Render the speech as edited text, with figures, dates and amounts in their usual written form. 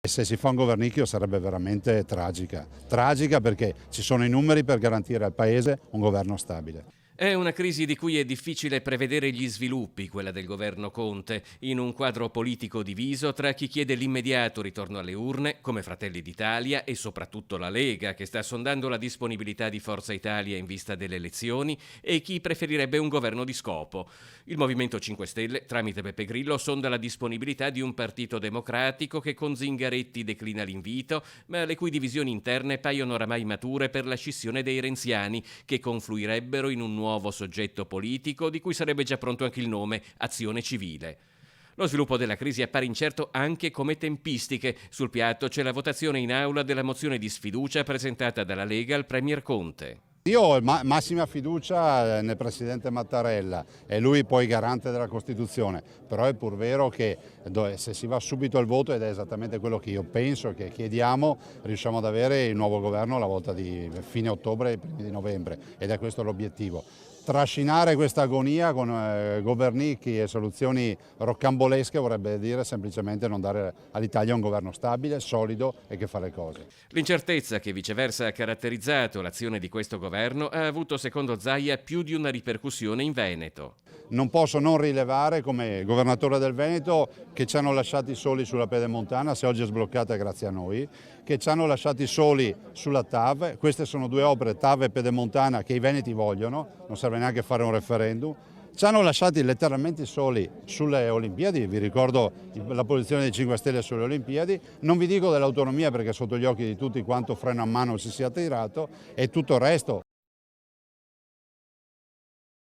Se si fa un governicchio sarebbe veramente tragica, tragica perché ci sono i numeri per garantire al Paese un governo stabile. È una crisi di cui è difficile prevedere gli sviluppi, quella del governo Conte, in un quadro politico diviso tra chi chiede l'immediato ritorno alle urne, come Fratelli d'Italia e soprattutto la Lega, che sta sondando la disponibilità di Forza Italia in vista delle elezioni, e chi preferirebbe un governo di scopo. Il Movimento 5 Stelle, tramite Beppe Grillo, sonda la disponibilità di un partito democratico che con Zingaretti declina l'invito, ma le cui divisioni interne paiono oramai mature per la scissione dei renziani, che confluirebbero in un nuovo soggetto politico di cui sarebbe già pronto anche il nome, Azione Civile. Lo sviluppo della crisi appare incerto anche come tempistiche. Sul piatto c'è la votazione in aula della mozione di sfiducia presentata dalla Lega al Premier Conte. Io ho massima fiducia nel Presidente Mattarella, è lui poi garante della Costituzione, però è pur vero che se si va subito al voto, ed è esattamente quello che io penso e che chiediamo, riusciamo ad avere il nuovo governo alla volta di fine ottobre e primi di novembre, ed è questo l'obiettivo. Trascinare questa agonia con governicchi e soluzioni roccambolesche vorrebbe dire semplicemente non dare all'Italia un governo stabile, solido e che fa le cose. L'incertezza che viceversa ha caratterizzato l'azione di questo governo ha avuto, secondo Zaia, più di una ripercussione in Veneto. Non posso non rilevare come governatore del Veneto che ci hanno lasciati soli sulla Pedemontana, se oggi è sbloccata è grazie a noi, che ci hanno lasciati soli sulla TAV, queste sono due opere, TAV e Pedemontana, che i veneti vogliono, non serve neanche fare un referendum. Ci hanno lasciati letteralmente soli sulle Olimpiadi, vi ricordo la posizione dei 5 Stelle sulle Olimpiadi, non vi dico dell'autonomia perché è sotto gli occhi di tutti quanto freno a mano si sia tirato, e tutto il resto,